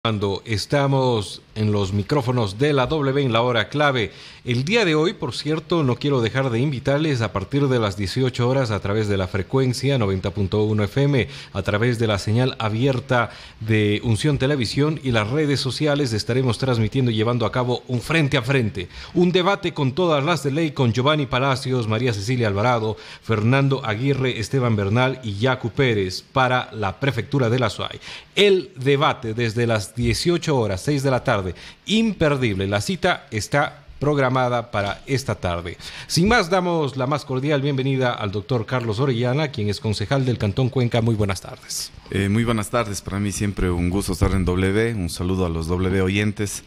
Cuando estamos en los micrófonos de la W en la hora clave. El día de hoy, por cierto, no quiero dejar de invitarles a partir de las 18 horas a través de la frecuencia 90.1 FM, a través de la señal abierta de Unción Televisión y las redes sociales. Estaremos transmitiendo y llevando a cabo un frente a frente, un debate con todas las de ley, con Giovanni Palacios, María Cecilia Alvarado, Fernando Aguirre, Esteban Bernal y Yacu Pérez para la prefectura de la SUAY. El debate desde las 18 horas, 6 de la tarde, imperdible. La cita está programada para esta tarde. Sin más, damos la más cordial bienvenida al doctor Carlos Orellana, quien es concejal del Cantón Cuenca. Muy buenas tardes. Muy buenas tardes. Para mí siempre un gusto estar en W. Un saludo a los W oyentes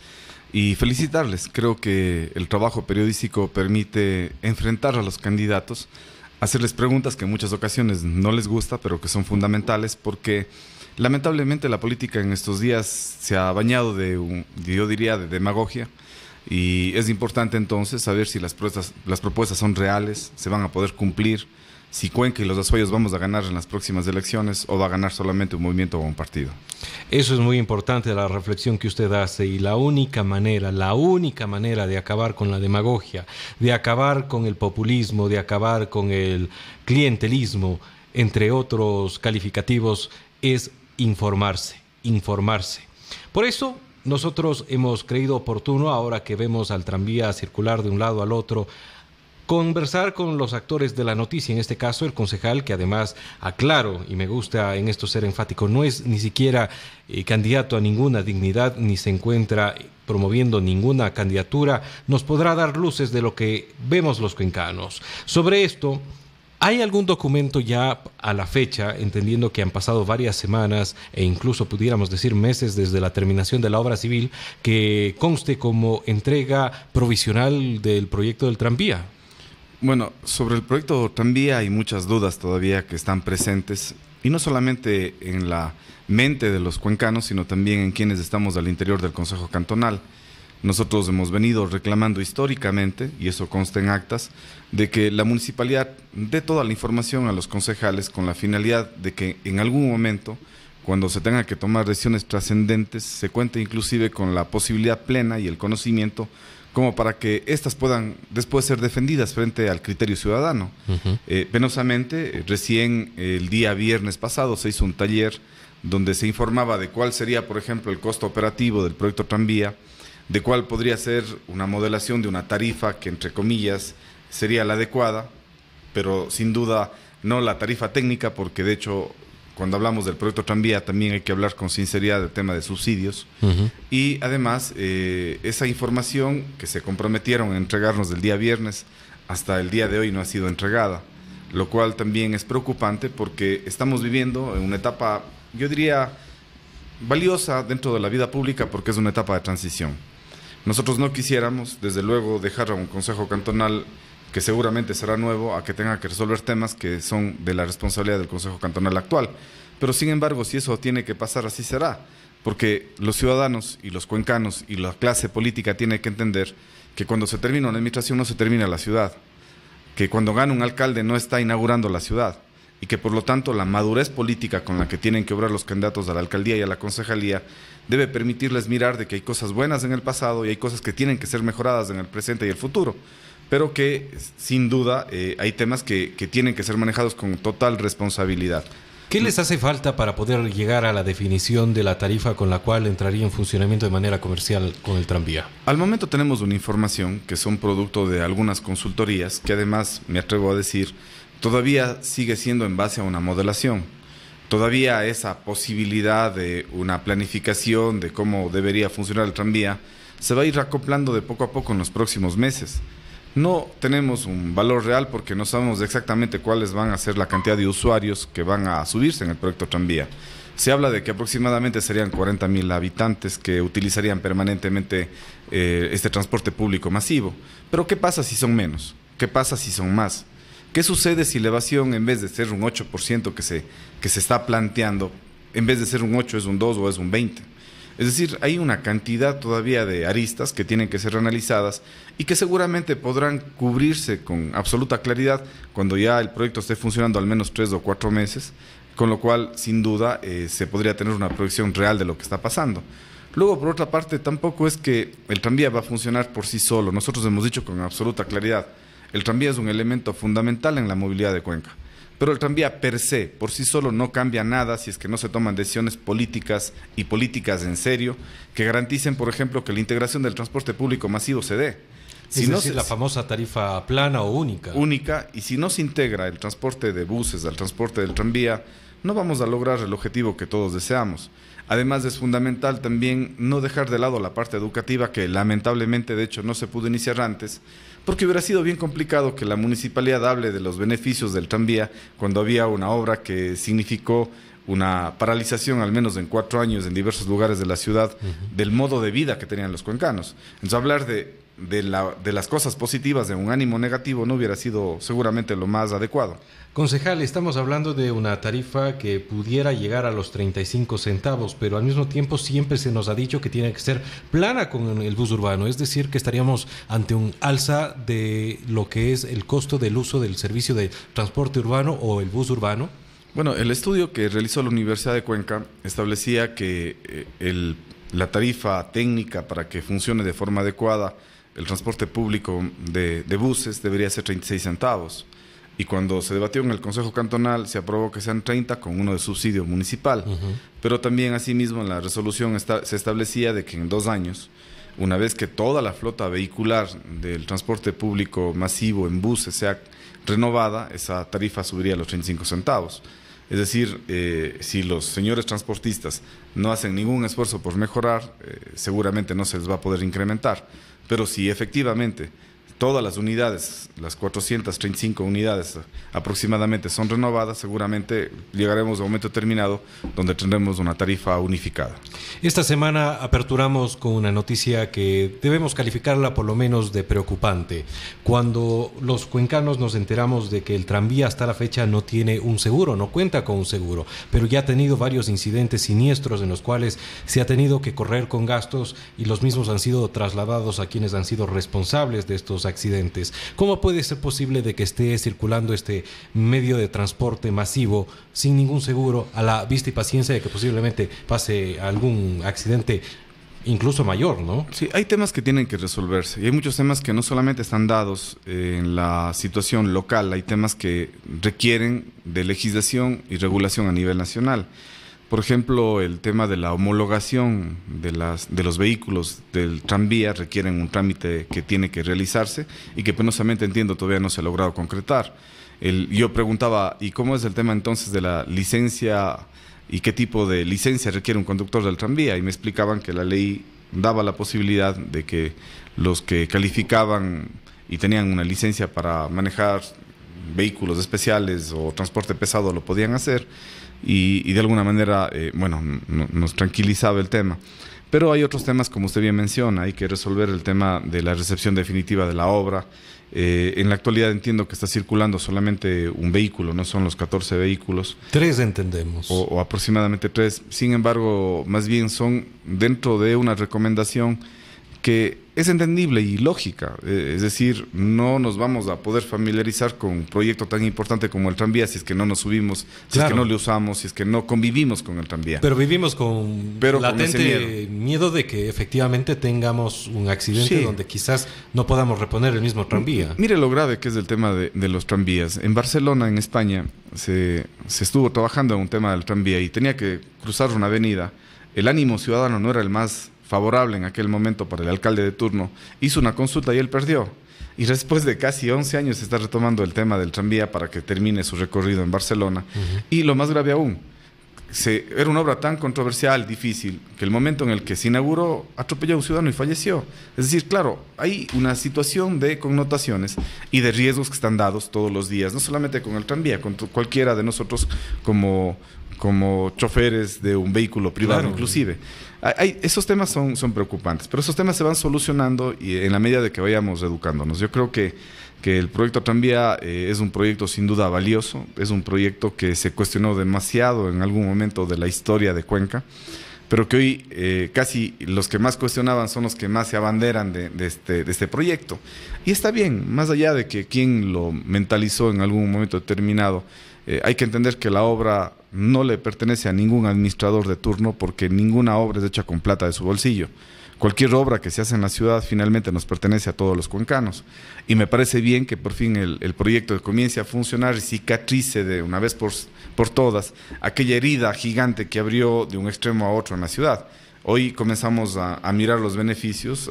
y felicitarles. Creo que el trabajo periodístico permite enfrentar a los candidatos, hacerles preguntas que en muchas ocasiones no les gusta, pero que son fundamentales porque lamentablemente la política en estos días se ha bañado yo diría, de demagogia, y es importante entonces saber si las propuestas son reales, se van a poder cumplir, si Cuenca y los Azuayos vamos a ganar en las próximas elecciones o va a ganar solamente un movimiento o un partido. Eso es muy importante, la reflexión que usted hace, y la única manera de acabar con la demagogia, de acabar con el populismo, de acabar con el clientelismo, entre otros calificativos, es informarse. Por eso nosotros hemos creído oportuno, ahora que vemos al tranvía circular de un lado al otro, conversar con los actores de la noticia, en este caso el concejal, que además, aclaro, y me gusta en esto ser enfático, no es ni siquiera candidato a ninguna dignidad, ni se encuentra promoviendo ninguna candidatura, nos podrá dar luces de lo que vemos los cuencanos. Sobre esto, ¿hay algún documento ya a la fecha, entendiendo que han pasado varias semanas e incluso pudiéramos decir meses desde la terminación de la obra civil, que conste como entrega provisional del proyecto del tranvía? Bueno, sobre el proyecto tranvía hay muchas dudas todavía que están presentes, y no solamente en la mente de los cuencanos, sino también en quienes estamos al interior del Consejo Cantonal. Nosotros hemos venido reclamando históricamente, y eso consta en actas, de que la municipalidad dé toda la información a los concejales con la finalidad de que en algún momento, cuando se tenga que tomar decisiones trascendentes, se cuente inclusive con la posibilidad plena y el conocimiento como para que éstas puedan después ser defendidas frente al criterio ciudadano. Penosamente, recién el día viernes pasado se hizo un taller donde se informaba de cuál sería, por ejemplo, el costo operativo del proyecto tranvía, de cuál podría ser una modelación de una tarifa que, entre comillas, sería la adecuada, pero sin duda no la tarifa técnica, porque de hecho, cuando hablamos del proyecto tranvía también hay que hablar con sinceridad del tema de subsidios. Y además, esa información que se comprometieron a entregarnos del día viernes hasta el día de hoy no ha sido entregada, lo cual también es preocupante porque estamos viviendo en una etapa, yo diría, valiosa dentro de la vida pública, porque es una etapa de transición. Nosotros no quisiéramos, desde luego, dejar a un consejo cantonal que seguramente será nuevo a que tenga que resolver temas que son de la responsabilidad del consejo cantonal actual. Pero sin embargo, si eso tiene que pasar, así será, porque los ciudadanos y los cuencanos y la clase política tienen que entender que cuando se termina una administración no se termina la ciudad, que cuando gana un alcalde no está inaugurando la ciudad, y que por lo tanto la madurez política con la que tienen que obrar los candidatos a la alcaldía y a la concejalía debe permitirles mirar de que hay cosas buenas en el pasado y hay cosas que tienen que ser mejoradas en el presente y el futuro, pero que sin duda hay temas que tienen que ser manejados con total responsabilidad. ¿Qué les hace falta para poder llegar a la definición de la tarifa con la cual entraría en funcionamiento de manera comercial con el tranvía? Al momento tenemos una información que son producto de algunas consultorías que además, me atrevo a decir, todavía sigue siendo en base a una modelación. Todavía esa posibilidad de una planificación de cómo debería funcionar el tranvía se va a ir acoplando de poco a poco en los próximos meses. No tenemos un valor real porque no sabemos exactamente cuáles van a ser la cantidad de usuarios que van a subirse en el proyecto tranvía. Se habla de que aproximadamente serían 40,000 habitantes que utilizarían permanentemente este transporte público masivo. Pero ¿qué pasa si son menos? ¿Qué pasa si son más? ¿Qué sucede si la evasión, en vez de ser un 8% que se está planteando, en vez de ser un 8 es un 2 o es un 20%? Es decir, hay una cantidad todavía de aristas que tienen que ser analizadas y que seguramente podrán cubrirse con absoluta claridad cuando ya el proyecto esté funcionando al menos 3 o 4 meses, con lo cual, sin duda, se podría tener una proyección real de lo que está pasando. Luego, por otra parte, tampoco es que el tranvía va a funcionar por sí solo. Nosotros hemos dicho con absoluta claridad, el tranvía es un elemento fundamental en la movilidad de Cuenca. Pero el tranvía per se, por sí solo, no cambia nada si es que no se toman decisiones políticas y políticas en serio que garanticen, por ejemplo, que la integración del transporte público masivo se dé. Es decir, la famosa tarifa plana o única. Única, y si no se integra el transporte de buses al transporte del tranvía, no vamos a lograr el objetivo que todos deseamos. Además, es fundamental también no dejar de lado la parte educativa, que lamentablemente, de hecho, no se pudo iniciar antes, porque hubiera sido bien complicado que la municipalidad hable de los beneficios del tranvía cuando había una obra que significó una paralización, al menos en 4 años, en diversos lugares de la ciudad, del modo de vida que tenían los cuencanos. Entonces, hablar de las cosas positivas de un ánimo negativo no hubiera sido seguramente lo más adecuado. Concejal, estamos hablando de una tarifa que pudiera llegar a los 35 centavos, pero al mismo tiempo siempre se nos ha dicho que tiene que ser plana con el bus urbano, es decir, que estaríamos ante un alza de lo que es el costo del uso del servicio de transporte urbano o el bus urbano. Bueno, el estudio que realizó la Universidad de Cuenca establecía que la tarifa técnica para que funcione de forma adecuada el transporte público de buses debería ser 36 centavos. Y cuando se debatió en el Consejo Cantonal se aprobó que sean 30 con uno de subsidio municipal. Pero también asimismo en la resolución se establecía de que en 2 años, una vez que toda la flota vehicular del transporte público masivo en buses sea renovada, esa tarifa subiría a los 35 centavos. Es decir, si los señores transportistas no hacen ningún esfuerzo por mejorar, seguramente no se les va a poder incrementar. Pero si efectivamente todas las unidades, las 435 unidades aproximadamente son renovadas, seguramente llegaremos a un momento determinado donde tendremos una tarifa unificada. Esta semana aperturamos con una noticia que debemos calificarla por lo menos de preocupante. Cuando los cuencanos nos enteramos de que el tranvía hasta la fecha no tiene un seguro, no cuenta con un seguro, pero ya ha tenido varios incidentes siniestros en los cuales se ha tenido que correr con gastos y los mismos han sido trasladados a quienes han sido responsables de estos accidentes. ¿Cómo puede ser posible de que esté circulando este medio de transporte masivo sin ningún seguro, a la vista y paciencia de que posiblemente pase algún accidente incluso mayor, ¿no? Sí, hay temas que tienen que resolverse y hay muchos temas que no solamente están dados en la situación local, hay temas que requieren de legislación y regulación a nivel nacional. Por ejemplo, el tema de la homologación de los vehículos del tranvía requieren un trámite que tiene que realizarse y que penosamente entiendo todavía no se ha logrado concretar. Yo preguntaba, ¿y cómo es el tema entonces de la licencia y qué tipo de licencia requiere un conductor del tranvía? Y me explicaban que la ley daba la posibilidad de que los que calificaban y tenían una licencia para manejar vehículos especiales o transporte pesado lo podían hacer. Y de alguna manera, nos tranquilizaba el tema. Pero hay otros temas, como usted bien menciona, hay que resolver el tema de la recepción definitiva de la obra. En la actualidad entiendo que está circulando solamente un vehículo, no son los 14 vehículos. 3 entendemos. O aproximadamente 3. Sin embargo, más bien son dentro de una recomendación que es entendible y lógica, es decir, no nos vamos a poder familiarizar con un proyecto tan importante como el tranvía si es que no nos subimos, si es que no le usamos, si es que no convivimos con el tranvía. Pero vivimos con latente miedo de que efectivamente tengamos un accidente donde quizás no podamos reponer el mismo tranvía. Mire lo grave que es el tema de los tranvías. En Barcelona, en España, se estuvo trabajando en un tema del tranvía y tenía que cruzar una avenida. El ánimo ciudadano no era el más favorable en aquel momento para el alcalde de turno, hizo una consulta y él perdió. Y después de casi 11 años se está retomando el tema del tranvía para que termine su recorrido en Barcelona. Y lo más grave aún, era una obra tan controversial, difícil, que el momento en el que se inauguró atropelló a un ciudadano y falleció. Es decir, claro, hay una situación de connotaciones y de riesgos que están dados todos los días, no solamente con el tranvía, con cualquiera de nosotros como choferes de un vehículo privado, inclusive. Esos temas son preocupantes, pero esos temas se van solucionando y en la medida de que vayamos educándonos. Yo creo que el proyecto Tranvía es un proyecto sin duda valioso, es un proyecto que se cuestionó demasiado en algún momento de la historia de Cuenca, pero que hoy casi los que más cuestionaban son los que más se abanderan de este proyecto. Y está bien, más allá de que quien lo mentalizó en algún momento determinado Hay que entender que la obra no le pertenece a ningún administrador de turno porque ninguna obra es hecha con plata de su bolsillo. Cualquier obra que se hace en la ciudad finalmente nos pertenece a todos los cuencanos. Y me parece bien que por fin el proyecto comience a funcionar y cicatrice de una vez por todas aquella herida gigante que abrió de un extremo a otro en la ciudad. Hoy comenzamos a mirar los beneficios.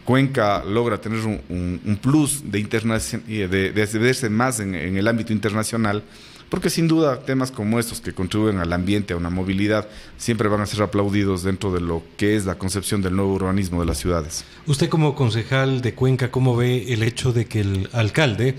Cuenca logra tener un plus de verse más en el ámbito internacional, porque sin duda temas como estos que contribuyen al ambiente, a una movilidad, siempre van a ser aplaudidos dentro de lo que es la concepción del nuevo urbanismo de las ciudades. Usted como concejal de Cuenca, ¿cómo ve el hecho de que el alcalde,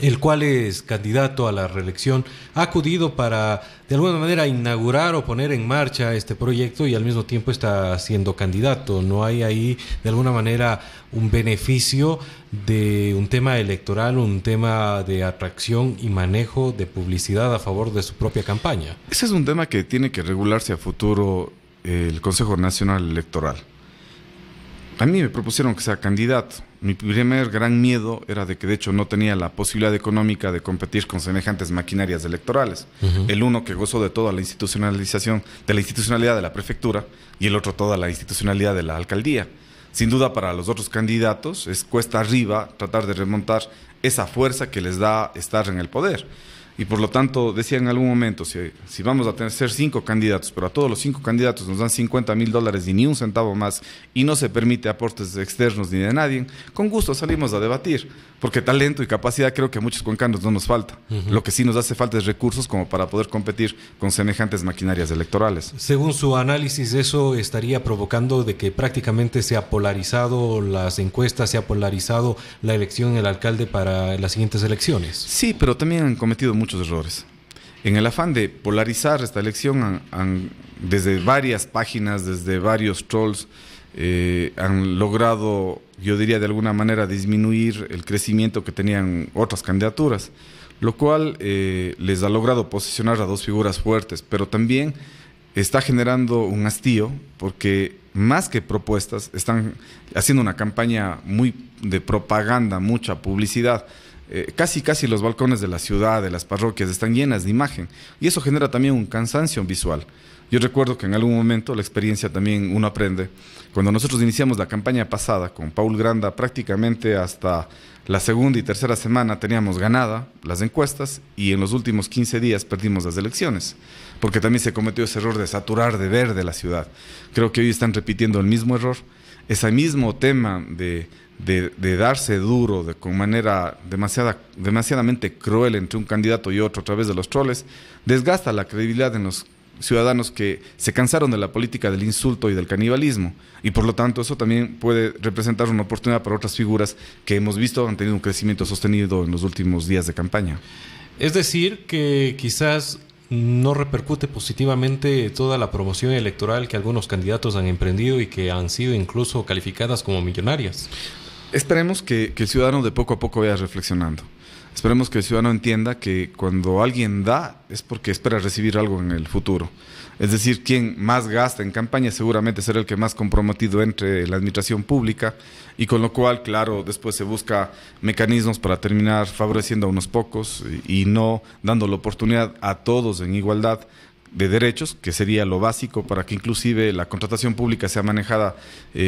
el cual es candidato a la reelección, ha acudido para de alguna manera inaugurar o poner en marcha este proyecto y al mismo tiempo está siendo candidato? ¿No hay ahí de alguna manera un beneficio de un tema electoral, un tema de atracción y manejo de publicidad a favor de su propia campaña? Ese es un tema que tiene que regularse a futuro el Consejo Nacional Electoral. A mí me propusieron que sea candidato. Mi primer gran miedo era de que de hecho no tenía la posibilidad económica de competir con semejantes maquinarias electorales. El uno que gozó de toda la institucionalización, de la institucionalidad de la prefectura, y el otro toda la institucionalidad de la alcaldía. Sin duda para los otros candidatos es cuesta arriba tratar de remontar esa fuerza que les da estar en el poder. Y por lo tanto, decía en algún momento, si vamos a ser 5 candidatos, pero a todos los 5 candidatos nos dan $50,000 y ni un centavo más, y no se permite aportes externos ni de nadie, con gusto salimos a debatir, porque talento y capacidad creo que a muchos cuencanos no nos falta. Lo que sí nos hace falta es recursos como para poder competir con semejantes maquinarias electorales. Según su análisis, eso estaría provocando de que prácticamente se ha polarizado las encuestas, se ha polarizado la elección del alcalde para las siguientes elecciones. Sí, pero también han cometido muchos errores. En el afán de polarizar esta elección, desde varias páginas, desde varios trolls, han logrado, yo diría de alguna manera, disminuir el crecimiento que tenían otras candidaturas, lo cual les ha logrado posicionar a 2 figuras fuertes, pero también está generando un hastío porque más que propuestas están haciendo una campaña muy de propaganda, mucha publicidad. Casi los balcones de la ciudad, de las parroquias están llenas de imagen y eso genera también un cansancio visual. Yo recuerdo que en algún momento la experiencia también uno aprende. Cuando nosotros iniciamos la campaña pasada con Paul Granda, prácticamente hasta la segunda y tercera semana teníamos ganada las encuestas y en los últimos 15 días perdimos las elecciones, porque también se cometió ese error de saturar de verde la ciudad. Creo que hoy están repitiendo el mismo error, ese mismo tema de darse duro, con manera demasiadamente cruel entre un candidato y otro a través de los troles, desgasta la credibilidad en los ciudadanos que se cansaron de la política del insulto y del canibalismo, y por lo tanto eso también puede representar una oportunidad para otras figuras que hemos visto han tenido un crecimiento sostenido en los últimos días de campaña. Es decir, que quizás no repercute positivamente toda la promoción electoral que algunos candidatos han emprendido y que han sido incluso calificadas como millonarias. Esperemos que el ciudadano de poco a poco vaya reflexionando. Esperemos que el ciudadano entienda que cuando alguien da es porque espera recibir algo en el futuro. Es decir, quien más gasta en campaña seguramente será el que más comprometido entre la administración pública y con lo cual, claro, después se busca mecanismos para terminar favoreciendo a unos pocos y no dando la oportunidad a todos en igualdad de derechos, que sería lo básico para que inclusive la contratación pública sea manejada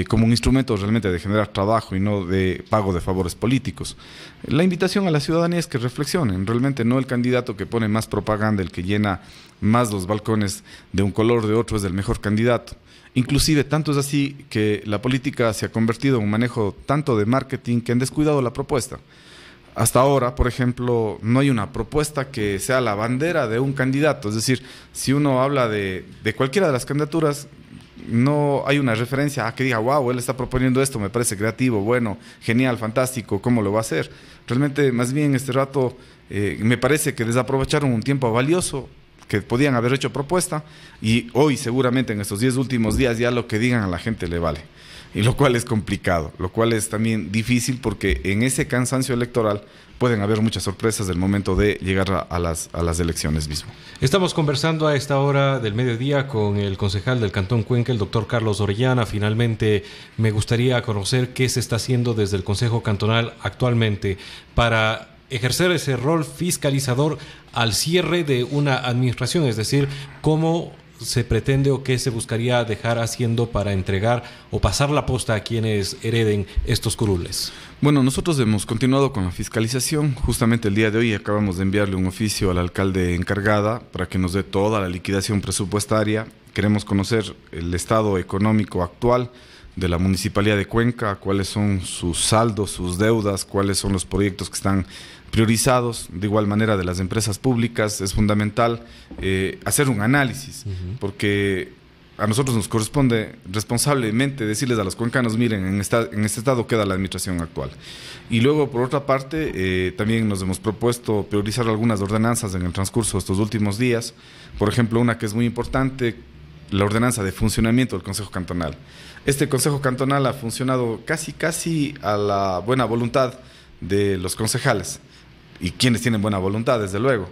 como un instrumento realmente de generar trabajo y no de pago de favores políticos. La invitación a la ciudadanía es que reflexionen, realmente no el candidato que pone más propaganda, el que llena más los balcones de un color o de otro es el mejor candidato. Inclusive tanto es así que la política se ha convertido en un manejo tanto de marketing que han descuidado la propuesta. Hasta ahora, por ejemplo, no hay una propuesta que sea la bandera de un candidato. Es decir, si uno habla de cualquiera de las candidaturas, no hay una referencia a que diga, wow, él está proponiendo esto, me parece creativo, bueno, genial, fantástico, ¿cómo lo va a hacer? Realmente, más bien, este rato me parece que desaprovecharon un tiempo valioso que podían haber hecho propuesta y hoy seguramente en estos 10 últimos días ya lo que digan a la gente le vale. Y lo cual es complicado, lo cual es también difícil porque en ese cansancio electoral pueden haber muchas sorpresas del momento de llegar a las elecciones mismo. Estamos conversando a esta hora del mediodía con el concejal del Cantón Cuenca, el doctor Carlos Orellana. Finalmente me gustaría conocer qué se está haciendo desde el Consejo Cantonal actualmente para ejercer ese rol fiscalizador al cierre de una administración, es decir, cómo se pretende o qué se buscaría dejar haciendo para entregar o pasar la posta a quienes hereden estos curules. Bueno, nosotros hemos continuado con la fiscalización. Justamente el día de hoy acabamos de enviarle un oficio al alcalde encargada para que nos dé toda la liquidación presupuestaria. Queremos conocer el estado económico actual de la Municipalidad de Cuenca, cuáles son sus saldos, sus deudas, cuáles son los proyectos que están priorizados. De igual manera, de las empresas públicas es fundamental hacer un análisis, porque a nosotros nos corresponde responsablemente decirles a los cuencanos, miren, en este estado queda la administración actual. Y luego, por otra parte, también nos hemos propuesto priorizar algunas ordenanzas en el transcurso de estos últimos días. Por ejemplo, una que es muy importante, la ordenanza de funcionamiento del Consejo Cantonal. Este Consejo Cantonal ha funcionado casi a la buena voluntad de los concejales, y quienes tienen buena voluntad, desde luego.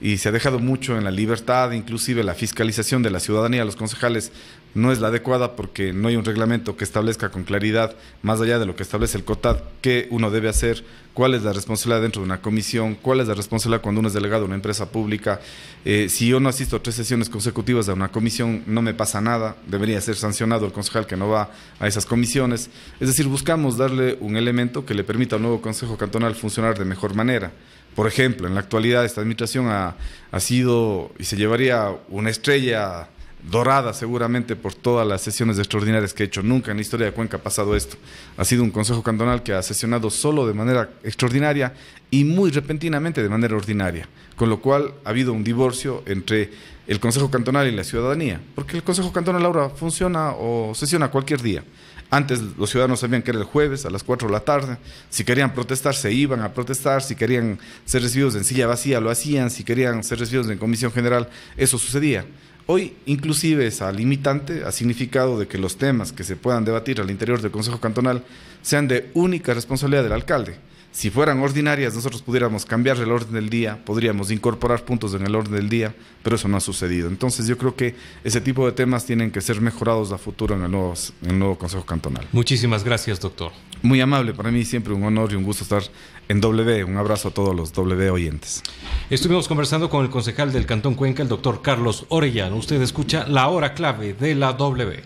Y se ha dejado mucho en la libertad, inclusive la fiscalización de la ciudadanía. Los concejales no es la adecuada porque no hay un reglamento que establezca con claridad, más allá de lo que establece el COTAD, qué uno debe hacer, cuál es la responsabilidad dentro de una comisión, cuál es la responsabilidad cuando uno es delegado de una empresa pública. Si yo no asisto a 3 sesiones consecutivas de una comisión, no me pasa nada, debería ser sancionado el concejal que no va a esas comisiones. Es decir, buscamos darle un elemento que le permita al nuevo Consejo Cantonal funcionar de mejor manera. Por ejemplo, en la actualidad esta administración ha sido y se llevaría una estrella dorada seguramente por todas las sesiones extraordinarias que ha hecho. Nunca en la historia de Cuenca ha pasado esto. Ha sido un Consejo Cantonal que ha sesionado solo de manera extraordinaria y muy repentinamente de manera ordinaria, con lo cual ha habido un divorcio entre el Consejo Cantonal y la ciudadanía, porque el Consejo Cantonal ahora funciona o sesiona cualquier día. Antes los ciudadanos sabían que era el jueves a las 4 de la tarde, si querían protestar se iban a protestar, si querían ser recibidos en silla vacía lo hacían, si querían ser recibidos en comisión general, eso sucedía. Hoy, inclusive, esa limitante ha significado de que los temas que se puedan debatir al interior del Consejo Cantonal sean de única responsabilidad del alcalde. Si fueran ordinarias, nosotros pudiéramos cambiar el orden del día, podríamos incorporar puntos en el orden del día, pero eso no ha sucedido. Entonces yo creo que ese tipo de temas tienen que ser mejorados a futuro en el nuevo Consejo Cantonal. Muchísimas gracias, doctor. Muy amable, para mí siempre un honor y un gusto estar en W. Un abrazo a todos los W oyentes. Estuvimos conversando con el concejal del Cantón Cuenca, el doctor Carlos Orellano. Usted escucha La Hora Clave de la W.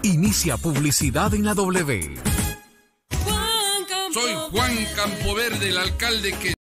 Inicia publicidad en la W. Soy Juan Campoverde, el alcalde que